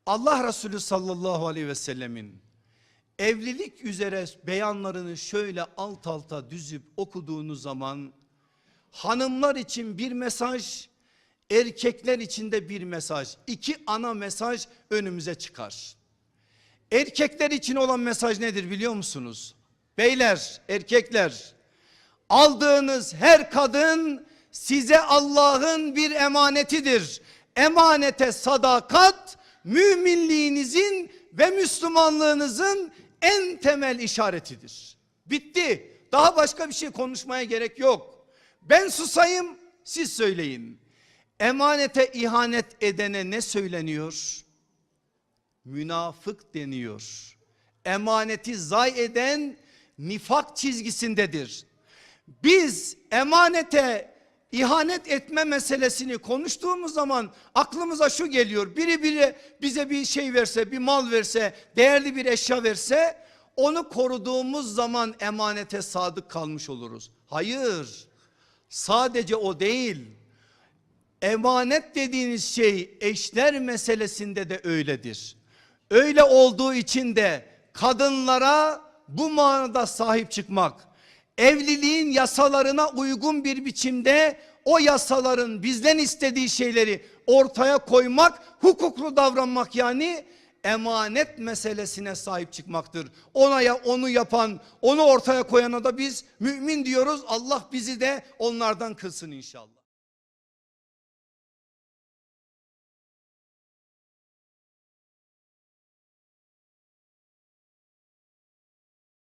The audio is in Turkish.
Allah Resulü sallallahu aleyhi ve sellemin evlilik üzere beyanlarını şöyle alt alta düzüp okuduğunuz zaman hanımlar için bir mesaj, erkekler için de bir mesaj, iki ana mesaj önümüze çıkar. Erkekler için olan mesaj nedir biliyor musunuz? Beyler, erkekler, aldığınız her kadın size Allah'ın bir emanetidir. Emanete sadakat müminliğinizin ve Müslümanlığınızın en temel işaretidir. Bitti. Daha başka bir şey konuşmaya gerek yok. Ben susayım, siz söyleyin. Emanete ihanet edene ne söyleniyor? Münafık deniyor. Emaneti zayi eden nifak çizgisindedir. Biz emanete ihanet etme meselesini konuştuğumuz zaman aklımıza şu geliyor. Biri bize bir şey verse, bir mal verse, değerli bir eşya verse, onu koruduğumuz zaman emanete sadık kalmış oluruz. Hayır, sadece o değil. Emanet dediğiniz şey eşler meselesinde de öyledir. Öyle olduğu için de kadınlara bu manada sahip çıkmak, evliliğin yasalarına uygun bir biçimde o yasaların bizden istediği şeyleri ortaya koymak, hukuklu davranmak, yani emanet meselesine sahip çıkmaktır. Onu yapan, onu ortaya koyana da biz mümin diyoruz. Allah bizi de onlardan kılsın inşallah.